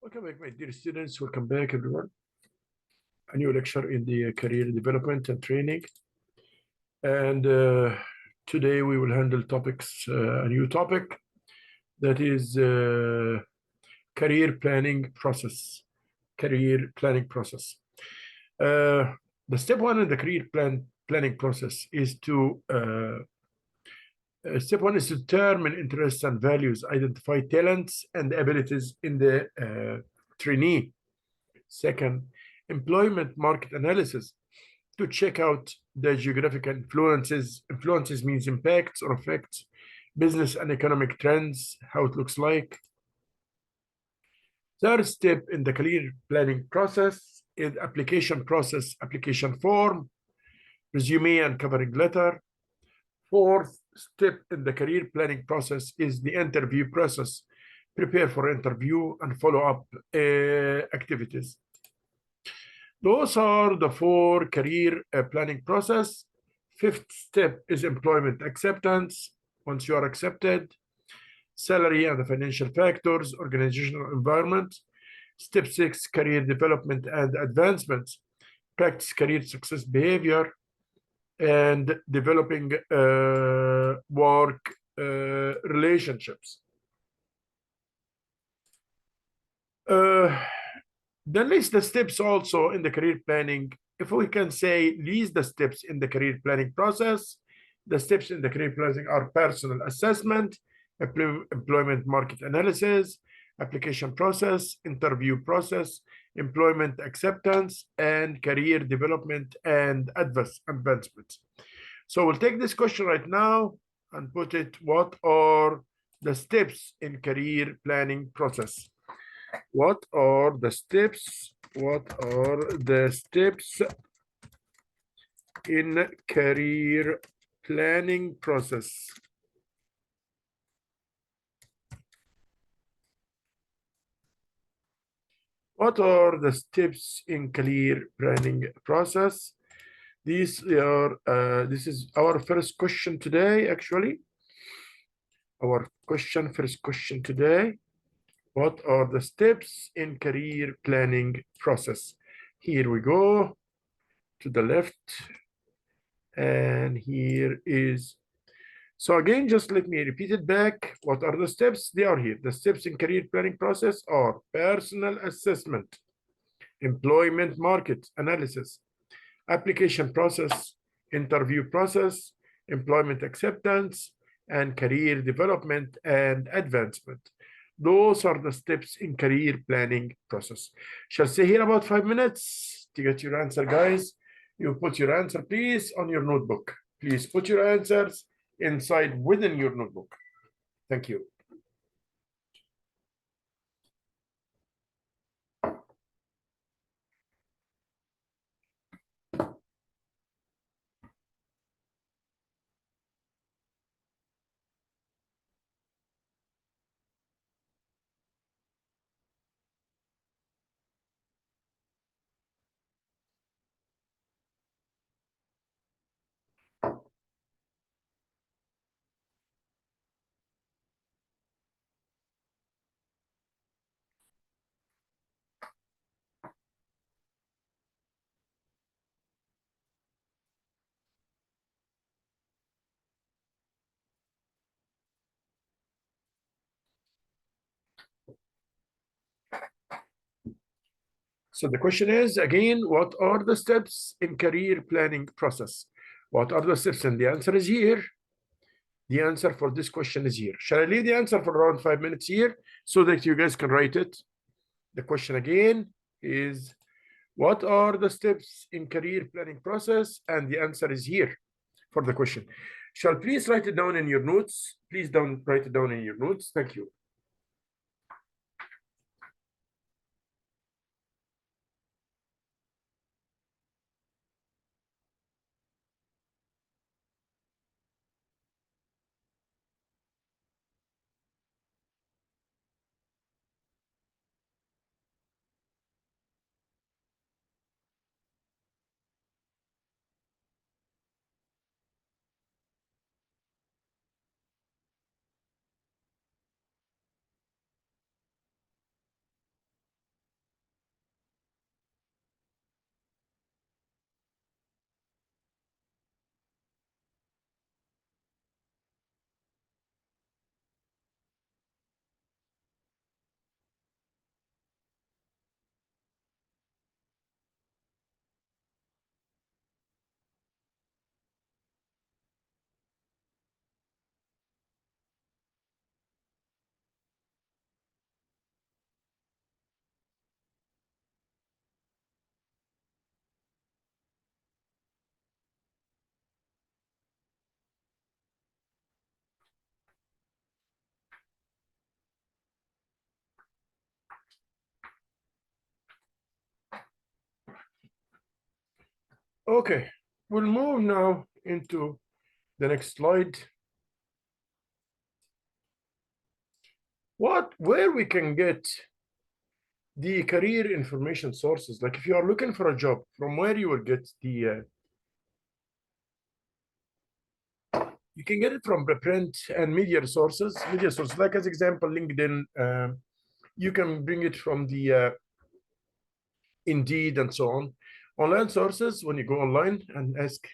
Welcome back, my dear students. Welcome back, everyone. A new lecture in the career development and training. And today we will handle a new topic that is career planning process. Career planning process. Uh, the step one in the planning process is step one is to determine interests and values, identify talents and abilities in the trainee. Second, employment market analysis to check out the geographical influences. Influences means impacts or effects, business and economic trends, how it looks like. Third step in the career planning process is application process, application form, resume and covering letter. Fourth step in the career planning process is the interview process. Prepare for interview and follow up activities. Those are the four career planning process. Fifth step is employment acceptance. Once you are accepted, salary and the financial factors, organizational environment. Step six, career development and advancement. Practice career success behavior and developing work relationships. Then list the steps also in the career planning. If we can say list the steps in the career planning process, the steps in the career planning are personal assessment, employment market analysis, application process, interview process, employment acceptance, and career development and advancement. So we'll take this question right now and put it, what are the steps in career planning process? What are the steps? What are the steps in career planning process? What are the steps in career planning process? This is our first question today, actually. First question today. What are the steps in career planning process? Here we go to the left. And here is, so again, just let me repeat it back. What are the steps? They are here. The steps in career planning process are personal assessment, employment market analysis, application process, interview process, employment acceptance, and career development and advancement. Those are the steps in career planning process. Shall stay here about 5 minutes to get your answer, guys. You put your answer, please, on your notebook. Please put your answers inside within your notebook. Thank you. So the question is, again, what are the steps in career planning process? What are the steps? And the answer is here. The answer for this question is here. Shall I leave the answer for around 5 minutes here so that you guys can write it? The question again is, what are the steps in career planning process? And the answer is here for the question. Shall please write it down in your notes. Please don't write it down in your notes. Thank you. Okay, we'll move now into the next slide. Where we can get the career information sources, like if you are looking for a job, from where you will get the you can get it from the print and media sources. Like as example, LinkedIn. You can bring it from the Indeed and so on. Online sources, when you go online and ask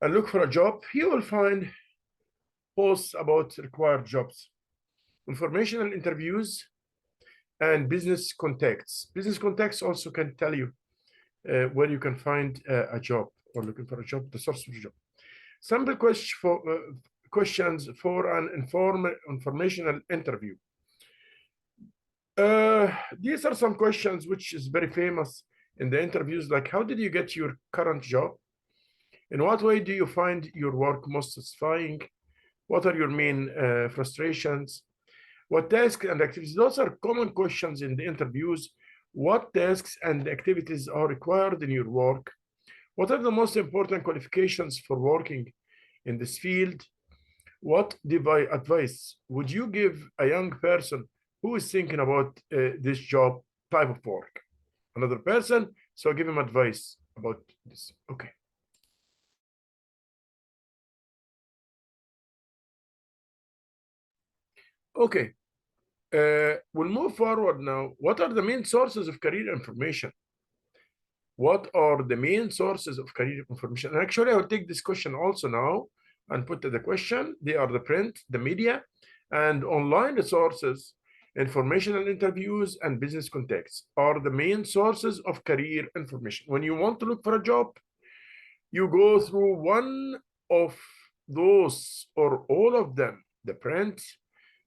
and look for a job, you will find posts about required jobs, informational interviews, and business contacts. Business contacts also can tell you where you can find a job or looking for a job, the source of the job. Sample questions for an informational interview. These are some questions which is very famous in the interviews, like how did you get your current job? In what way do you find your work most satisfying? What are your main frustrations? What tasks and activities? Those are common questions in the interviews. What tasks and activities are required in your work? What are the most important qualifications for working in this field? What advice would you give a young person who is thinking about this job type of work? Another person, so give him advice about this. Okay. Okay. We'll move forward now. What are the main sources of career information? What are the main sources of career information? And actually, I will take this question also now and put the question. They are the print, the media, and online resources, informational interviews, and business contacts are the main sources of career information. When you want to look for a job, you go through one of those or all of them, the print,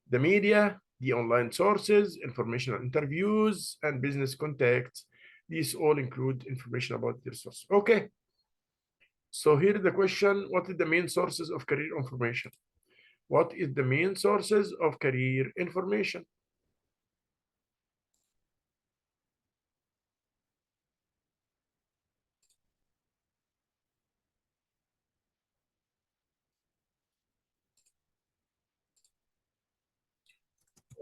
the media, the online sources, informational interviews, and business contacts. These all include information about their source. Okay. So here is the question, what is the main sources of career information? What is the main sources of career information?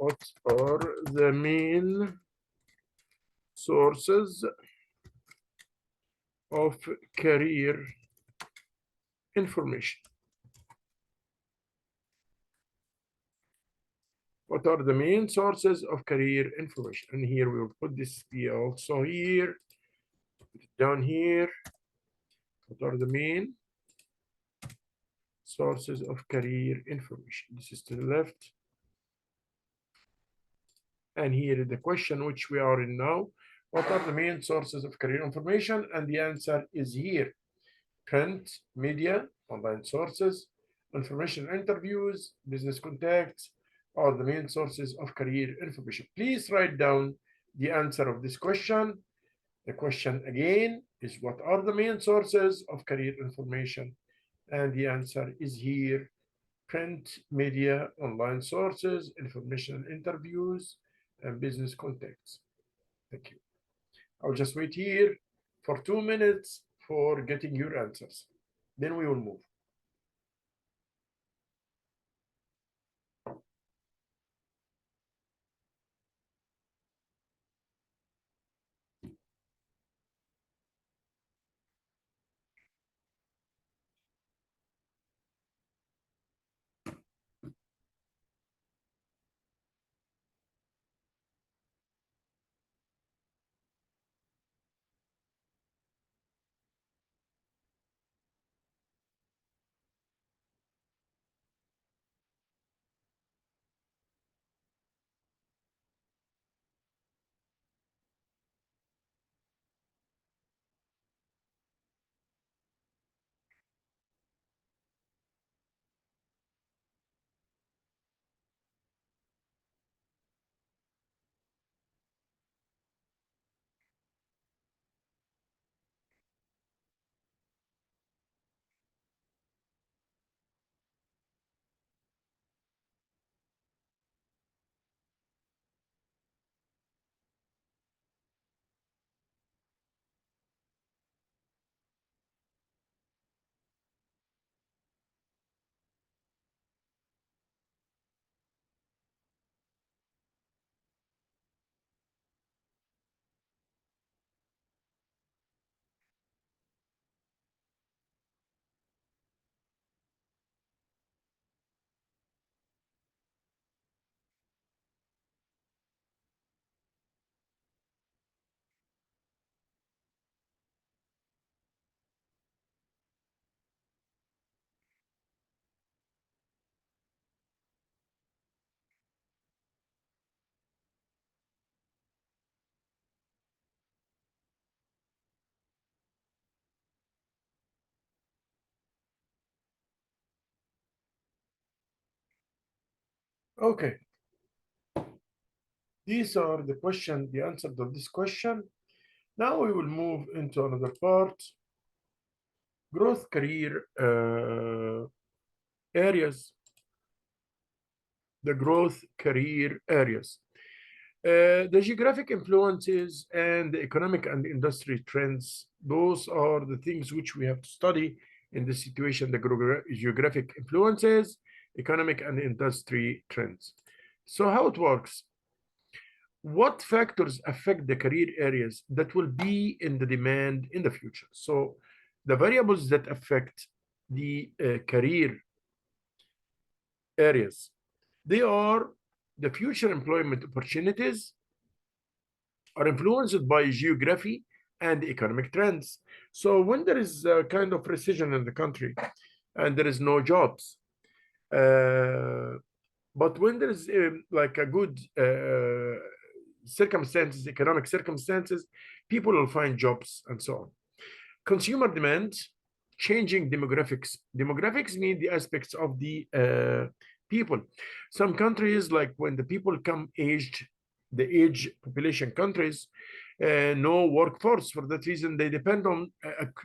What are the main sources of career information? What are the main sources of career information? And here we will put this also here, down here. What are the main sources of career information? This is to the left. And here is the question which we are in now. What are the main sources of career information? And the answer is here. Print, media, online sources, information interviews, business contacts are the main sources of career information. Please write down the answer of this question. The question again is, what are the main sources of career information? And the answer is here. Print, media, online sources, information interviews, and business contacts. Thank you. I'll just wait here for 2 minutes for getting your answers. Then we will move. Okay. These are the question, the answer to this question. Now we will move into another part. Growth career areas. The growth career areas. The geographic influences and the economic and industry trends, those are the things which we have to study in this situation, the geographic influences, economic and industry trends. So how it works? What factors affect the career areas that will be in the demand in the future? So the variables that affect the career areas, they are the future employment opportunities, are influenced by geography and economic trends. So when there is a kind of recession in the country and there is no jobs, but when there is like a good circumstances, economic circumstances, people will find jobs and so on. Consumer demand, changing demographics. Demographics mean the aspects of the people. Some countries, like when the people come aged, the age population countries, no workforce. For that reason, they depend on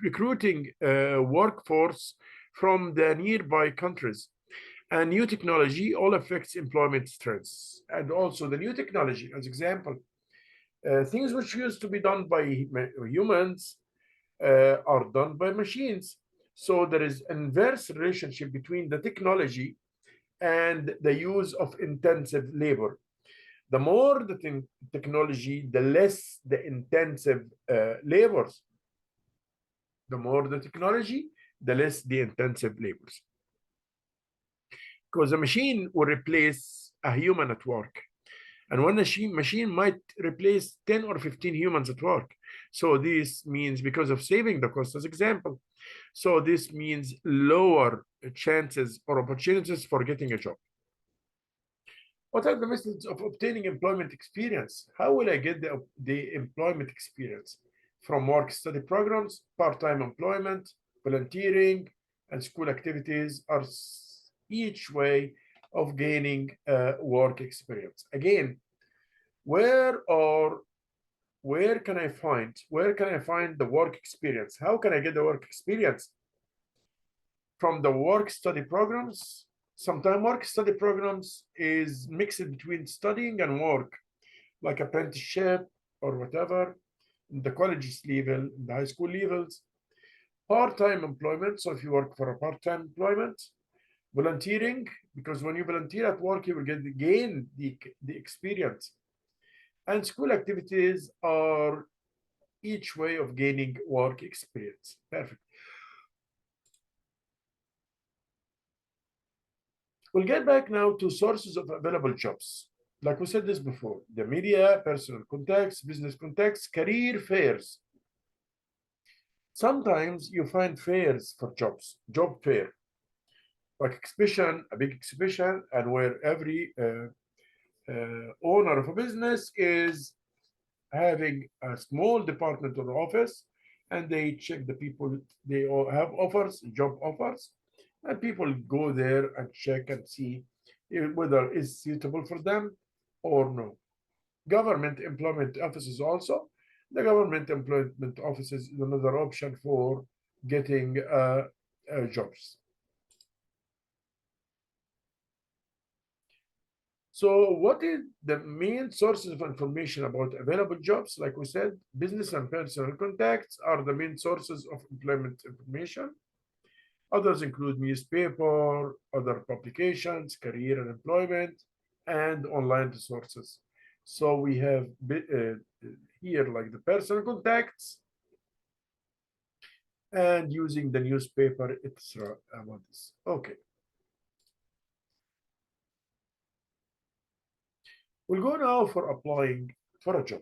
recruiting workforce from the nearby countries. And new technology all affects employment trends. And also the new technology, as example, things which used to be done by humans are done by machines. So there is an inverse relationship between the technology and the use of intensive labor. The more the technology, the less the intensive labors. The more the technology, the less the intensive labors. Because a machine will replace a human at work. And one machine might replace 10 or 15 humans at work. So this means, because of saving the cost as example, so this means lower chances or opportunities for getting a job. What are the methods of obtaining employment experience? How will I get the employment experience? From work study programs, part-time employment, volunteering, and school activities are each way of gaining work experience. Again, where can I find the work experience? How can I get the work experience? From the work study programs. Sometimes work study programs is mixed between studying and work, like apprenticeship or whatever, in the college level, in the high school levels. Part-time employment, so if you work for a part-time employment. Volunteering, because when you volunteer at work, you will gain the experience. And school activities are each way of gaining work experience. Perfect. We'll get back now to sources of available jobs. Like we said this before, the media, personal contacts, business contacts, career fairs. Sometimes you find fairs for jobs, job fair, like exhibition, a big exhibition, and where every owner of a business is having a small department or office, and they check the people, they all have offers, job offers, and people go there and check and see whether it's suitable for them or no. Government employment offices also. The government employment offices is another option for getting jobs. So what is the main sources of information about available jobs? Like we said, business and personal contacts are the main sources of employment information. Others include newspaper, other publications, career and employment, and online resources. So we have here like the personal contacts and using the newspaper, etc. about this. Okay. We'll go now for applying for a job.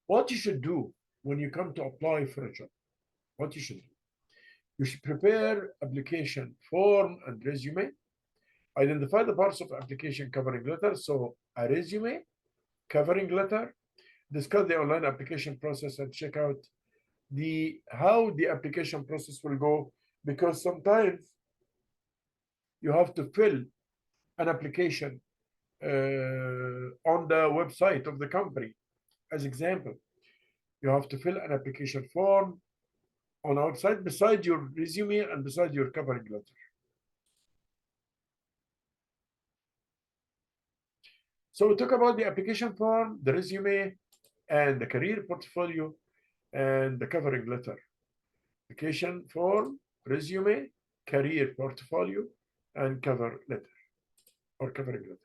What you should do when you come to apply for a job, what you should do. You should prepare application form and resume. Identify the parts of application covering letter. So a resume, covering letter, discuss the online application process and check out how the application process will go, because sometimes you have to fill an application on the website of the company. As example, you have to fill an application form on our website beside your resume and beside your covering letter. So we talk about the application form, the resume, and the career portfolio, and the covering letter. Application form, resume, career portfolio, and cover letter or covering letter.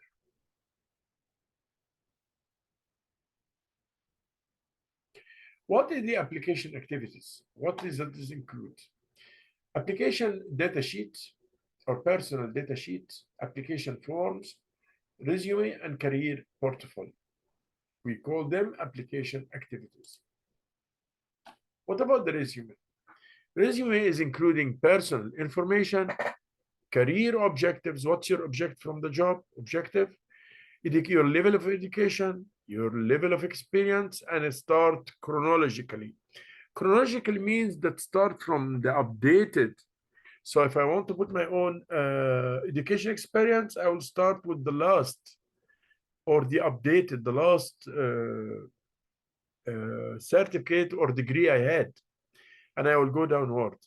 What is the application activities? What does this include? Application data sheet or personal data sheet, application forms, resume, and career portfolio. We call them application activities. What about the resume? Resume is including personal information, career objectives. What's your objective from the job? Objective, your level of education, your level of experience, and start chronologically. Chronologically means that start from the updated. So if I want to put my own education experience, I will start with the last or the updated, the last certificate or degree I had, and I will go downward.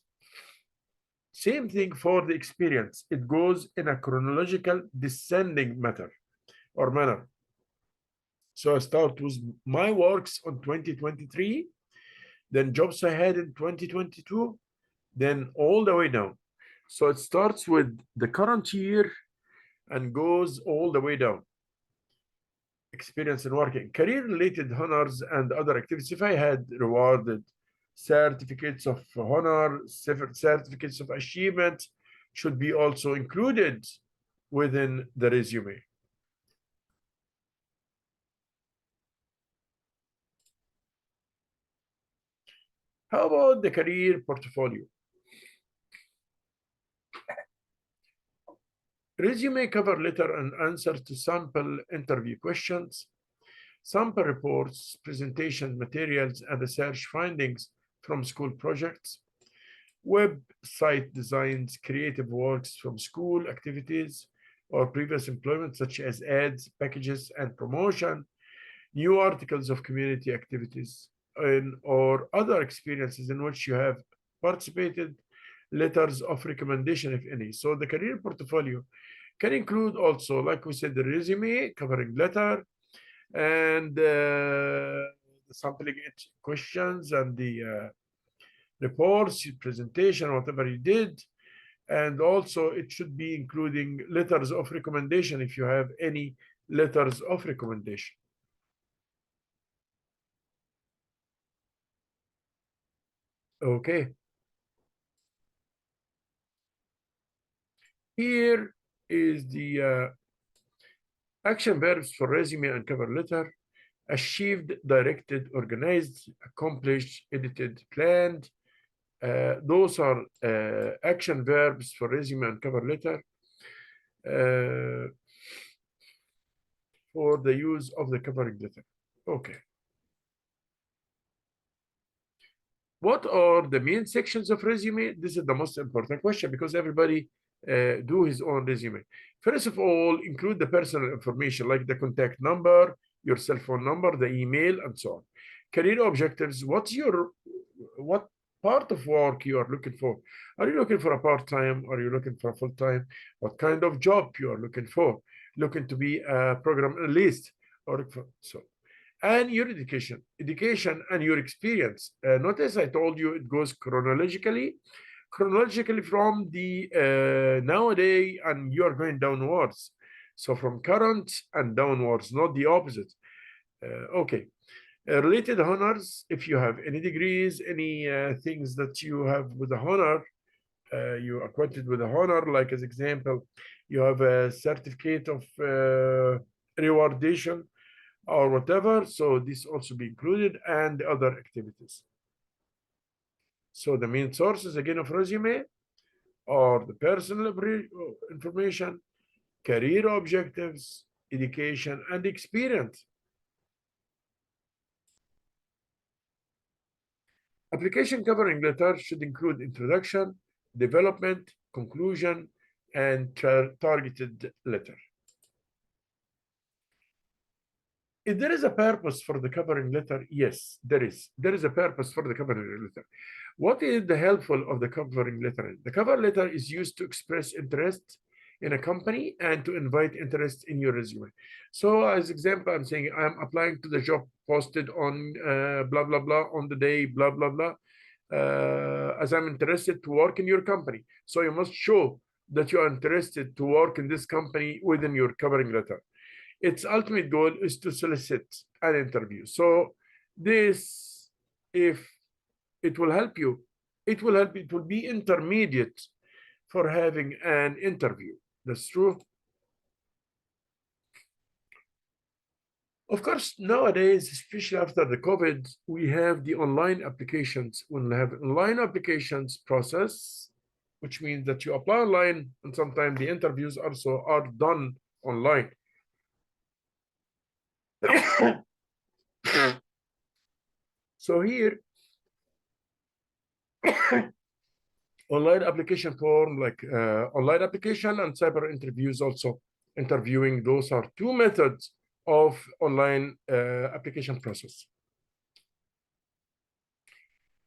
Same thing for the experience. It goes in a chronological descending manner. So I start with my works on 2023, then jobs I had in 2022, then all the way down. So it starts with the current year and goes all the way down. Experience in working, career-related honors and other activities. If I had rewarded certificates of honor, certificates of achievement should be also included within the resume. How about the career portfolio? Resume, cover letter, and answer to sample interview questions, sample reports, presentation materials, and research findings from school projects, website designs, creative works from school activities or previous employment, such as ads, packages, and promotion, new articles of community activities, or other experiences in which you have participated, letters of recommendation, if any. So the career portfolio can include also, like we said, the resume, covering letter, and the sampling questions and the reports, presentation, whatever you did. And also it should be including letters of recommendation if you have any letters of recommendation. Okay. Here is the action verbs for resume and cover letter. Achieved, directed, organized, accomplished, edited, planned. Those are action verbs for resume and cover letter for the use of the covering letter. Okay. What are the main sections of resume? This is the most important question because everybody do his own resume. First of all, include the personal information like the contact number, your cell phone number, the email, and so on. Career objectives, what part of work you are looking for? Are you looking for a part-time? Are you looking for a full-time? What kind of job you are looking for? Looking to be a program analyst or so. And your education and your experience. Notice I told you it goes chronologically from the nowadays, and you are going downwards. So from current and downwards, not the opposite. Okay. Related honors, if you have any degrees, any things that you have with a honor, you acquainted with a honor, like as example, you have a certificate of rewardation or whatever. So this also be included, and the other activities. So the main sources again of resume are the personal information, career objectives, education, and experience. Application covering letter should include introduction, development, conclusion, and targeted letter. If there is a purpose for the covering letter, yes, there is. There is a purpose for the covering letter. What is the helpful of the covering letter? The cover letter is used to express interest in a company and to invite interest in your resume. So as example, I'm saying I'm applying to the job posted on blah, blah, blah on the day, blah, blah, blah, as I'm interested to work in your company. So you must show that you are interested to work in this company within your covering letter. Its ultimate goal is to solicit an interview. So this, if it will help you, it will help, it will be intermediate for having an interview. That's true. Of course, nowadays, especially after the COVID, we have the online applications. We'll have online applications process, which means that you apply online, and sometimes the interviews also are done online. So here, online application form, like online application and cyber interviews also interviewing, those are two methods of online application process.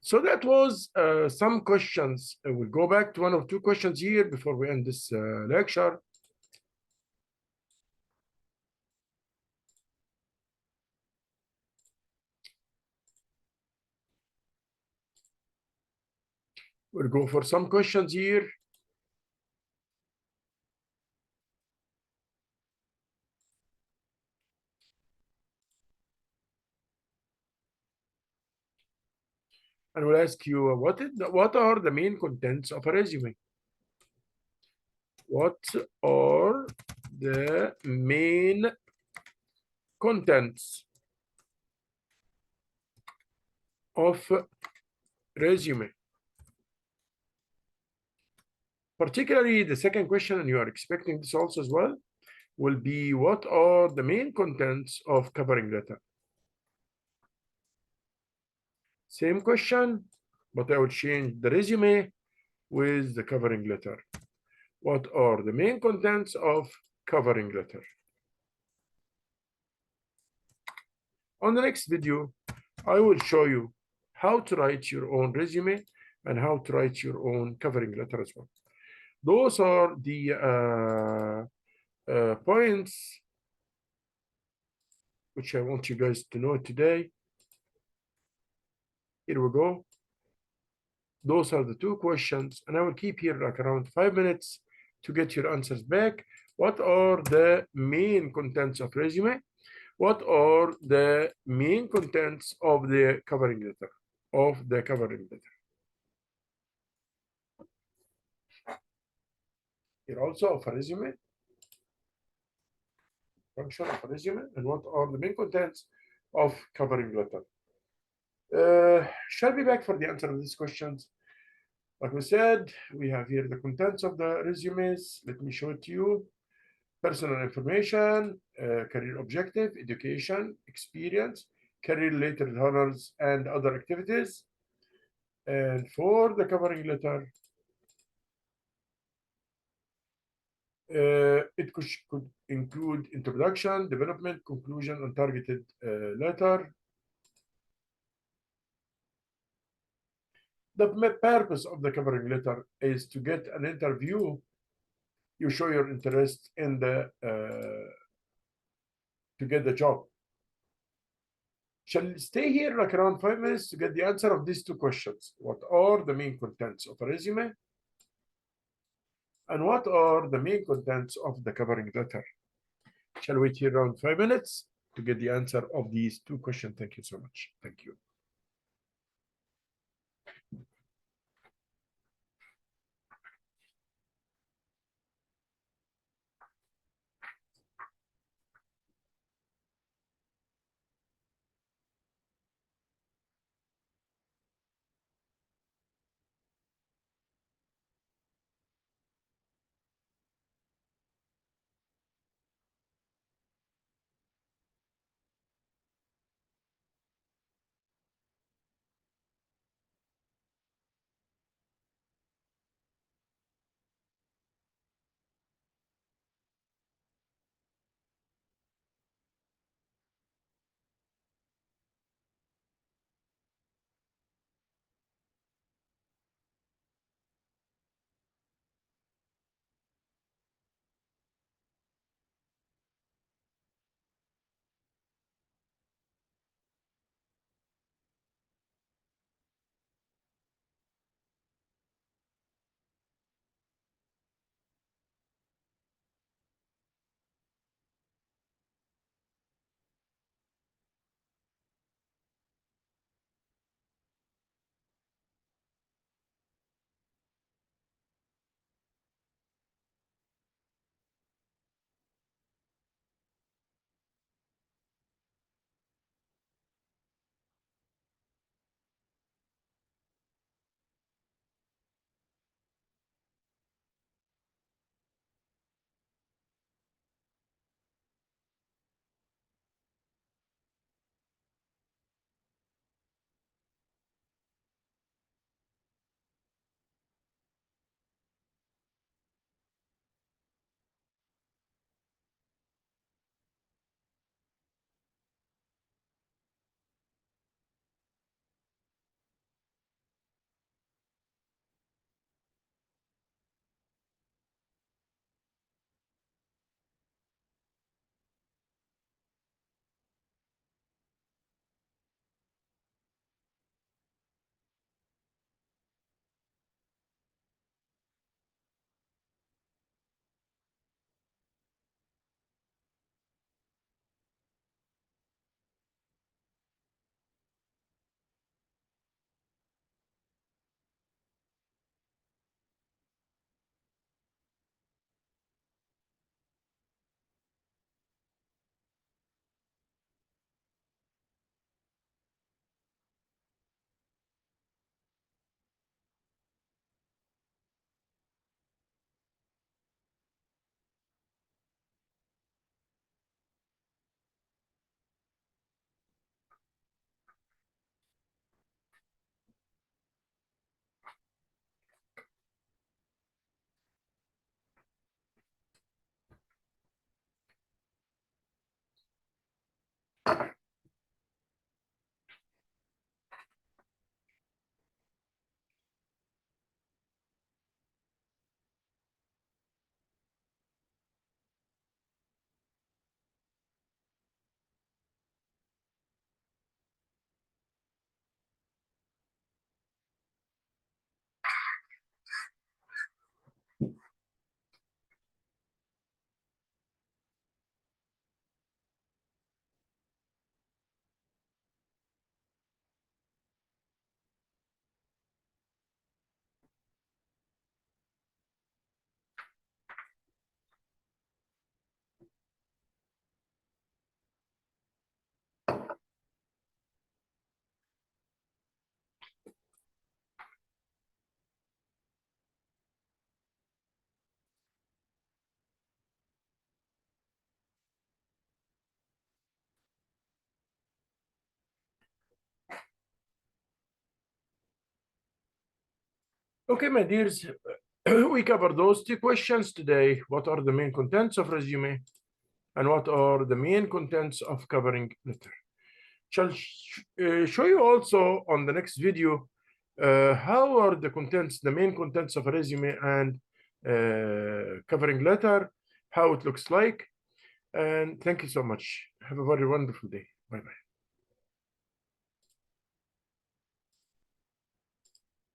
So that was some questions. We'll go back to one or two questions here before we end this lecture. We'll go for some questions here. And we'll ask you, what are the main contents of a resume? What are the main contents of resume? Particularly the second question, and you are expecting this also as well, will be what are the main contents of covering letter? Same question, but I would change the resume with the covering letter. What are the main contents of covering letter? On the next video, I will show you how to write your own resume and how to write your own covering letter as well. Those are the points which I want you guys to know today. Here we go. Those are the two questions, and I will keep here like around 5 minutes to get your answers back. What are the main contents of resume? What are the main contents of the covering letter? Here also of a resume, function of a resume, and what are the main contents of covering letter? Shall be back for the answer of these questions. Like we said, we have here the contents of the resumes. Let me show it to you. Personal information, career objective, education, experience, career-related honors, and other activities. And for the covering letter, it could include introduction, development, conclusion, and targeted letter. The purpose of the covering letter is to get an interview. You show your interest in the to get the job. Shall stay here like around 5 minutes to get the answer of these two questions. What are the main contents of a resume? And what are the main contents of the covering letter? Shall wait here around 5 minutes to get the answer of these two questions. Thank you so much. Thank you. Okay, my dears, we covered those two questions today. What are the main contents of resume? And what are the main contents of covering letter? Shall show you also on the next video how are the contents, the main contents of a resume and covering letter, how it looks like. And thank you so much. Have a very wonderful day. Bye-bye.